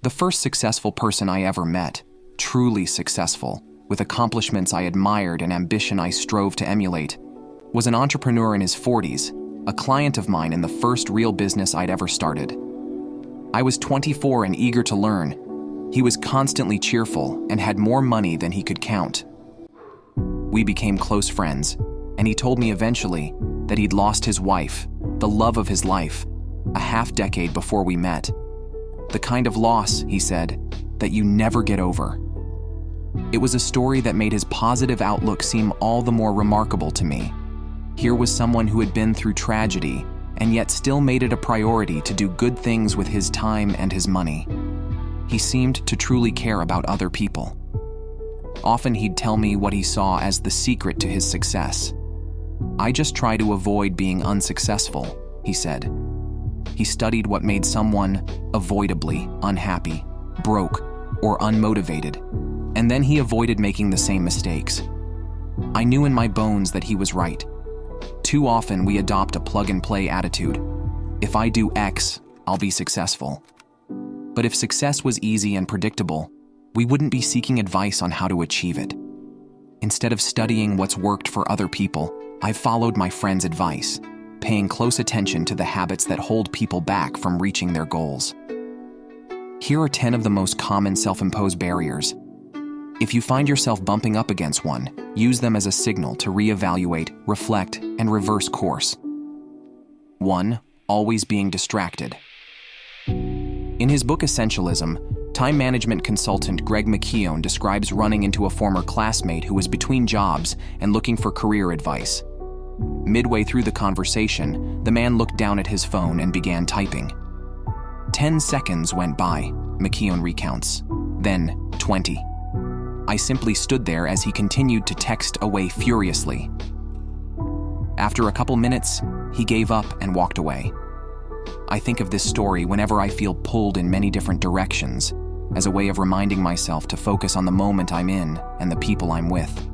The first successful person I ever met, truly successful, with accomplishments I admired and ambition I strove to emulate, was an entrepreneur in his 40s, a client of mine in the first real business I'd ever started. I was 24 and eager to learn. He was constantly cheerful and had more money than he could count. We became close friends, and he told me eventually that he'd lost his wife, the love of his life, a half-decade before we met. The kind of loss, he said, that you never get over. It was a story that made his positive outlook seem all the more remarkable to me. Here was someone who had been through tragedy and yet still made it a priority to do good things with his time and his money. He seemed to truly care about other people. Often he'd tell me what he saw as the secret to his success. "I just try to avoid being unsuccessful," he said. He studied what made someone avoidably unhappy, broke, or unmotivated, and then he avoided making the same mistakes. I knew in my bones that he was right. Too often we adopt a plug-and-play attitude. If I do X, I'll be successful. But if success was easy and predictable, we wouldn't be seeking advice on how to achieve it. Instead of studying what's worked for other people, I've followed my friend's advice, paying close attention to the habits that hold people back from reaching their goals. Here are 10 of the most common self-imposed barriers. If you find yourself bumping up against one, use them as a signal to reevaluate, reflect, and reverse course. 1. Always being distracted. In his book Essentialism, time management consultant Greg McKeown describes running into a former classmate who was between jobs and looking for career advice. Midway through the conversation, the man looked down at his phone and began typing. 10 seconds went by, McKeown recounts. Then 20. I simply stood there as he continued to text away furiously. After a couple minutes, he gave up and walked away. I think of this story whenever I feel pulled in many different directions, as a way of reminding myself to focus on the moment I'm in and the people I'm with.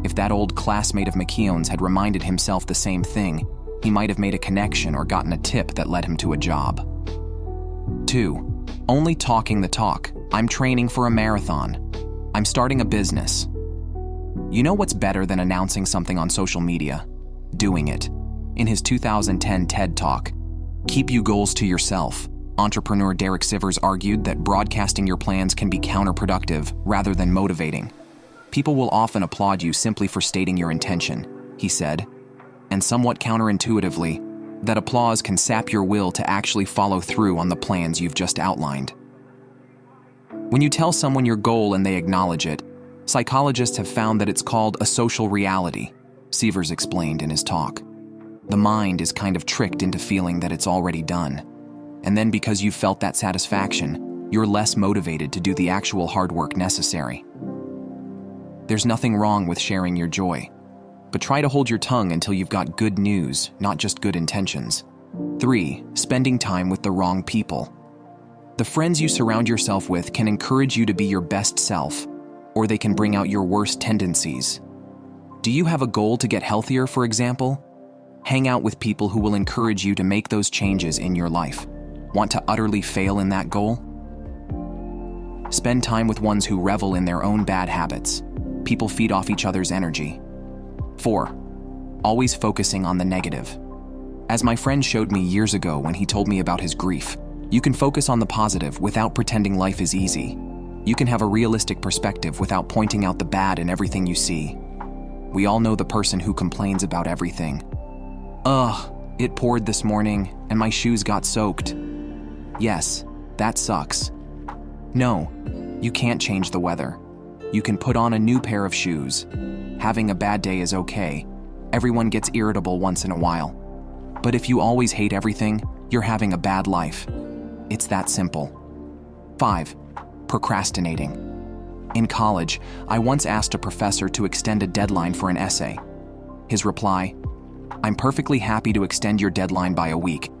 If that old classmate of McKeown's had reminded himself the same thing, he might have made a connection or gotten a tip that led him to a job. 2. Only talking the talk. I'm training for a marathon. I'm starting a business. You know what's better than announcing something on social media? Doing it. In his 2010 TED Talk, "Keep Your Goals to Yourself," entrepreneur Derek Sivers argued that broadcasting your plans can be counterproductive rather than motivating. People will often applaud you simply for stating your intention, he said, and somewhat counterintuitively, that applause can sap your will to actually follow through on the plans you've just outlined. When you tell someone your goal and they acknowledge it, psychologists have found that it's called a social reality, Sivers explained in his talk. The mind is kind of tricked into feeling that it's already done. And then because you've felt that satisfaction, you're less motivated to do the actual hard work necessary. There's nothing wrong with sharing your joy, but try to hold your tongue until you've got good news, not just good intentions. 3. Spending time with the wrong people. The friends you surround yourself with can encourage you to be your best self, or they can bring out your worst tendencies. Do you have a goal to get healthier, for example? Hang out with people who will encourage you to make those changes in your life. Want to utterly fail in that goal? Spend time with ones who revel in their own bad habits. People feed off each other's energy. 4. Always focusing on the negative. As my friend showed me years ago when he told me about his grief, you can focus on the positive without pretending life is easy. You can have a realistic perspective without pointing out the bad in everything you see. We all know the person who complains about everything. "Ugh, it poured this morning and my shoes got soaked." Yes, that sucks. No, you can't change the weather. You can put on a new pair of shoes. Having a bad day is okay. Everyone gets irritable once in a while. But if you always hate everything, you're having a bad life. It's that simple. 5. Procrastinating. In college, I once asked a professor to extend a deadline for an essay. His reply, "I'm perfectly happy to extend your deadline by a week.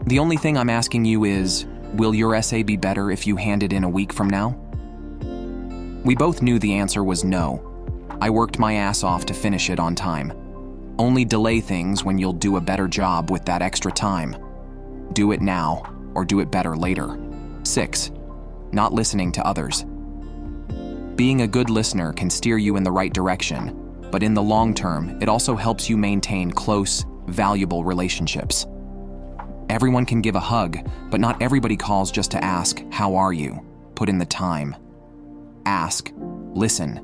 The only thing I'm asking you is, will your essay be better if you hand it in a week from now?" We both knew the answer was no. I worked my ass off to finish it on time. Only delay things when you'll do a better job with that extra time. Do it now, or do it better later. 6. Not listening to others. Being a good listener can steer you in the right direction, but in the long term, it also helps you maintain close, valuable relationships. Everyone can give a hug, but not everybody calls just to ask, "How are you?" Put in the time. Ask, listen,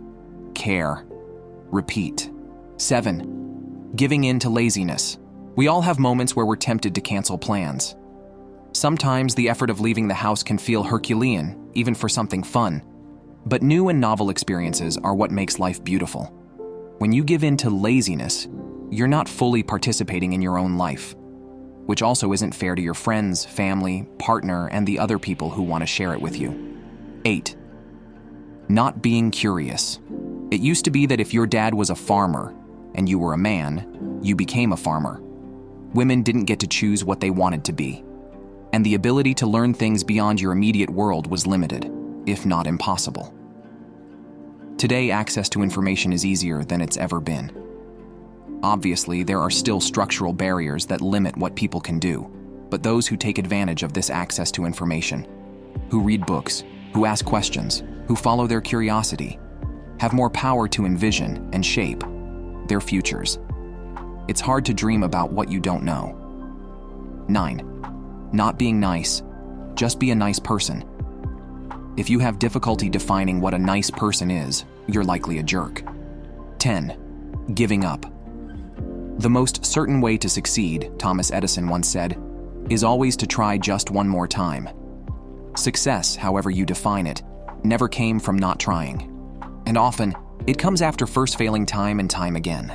care, repeat. 7. Giving in to laziness. We all have moments where we're tempted to cancel plans. Sometimes the effort of leaving the house can feel Herculean, even for something fun. But new and novel experiences are what makes life beautiful. When you give in to laziness, you're not fully participating in your own life, which also isn't fair to your friends, family, partner, and the other people who want to share it with you. 8. Not being curious. It used to be that if your dad was a farmer and you were a man, you became a farmer. Women didn't get to choose what they wanted to be, and the ability to learn things beyond your immediate world was limited, if not impossible. Today, access to information is easier than it's ever been. Obviously, there are still structural barriers that limit what people can do, but those who take advantage of this access to information, who read books, who ask questions, who follow their curiosity, have more power to envision and shape their futures. It's hard to dream about what you don't know. 9. Not being nice. Just be a nice person. If you have difficulty defining what a nice person is, you're likely a jerk. 10. Giving up. The most certain way to succeed, Thomas Edison once said, is always to try just one more time. Success, however you define it, never came from not trying. And often, it comes after first failing time and time again.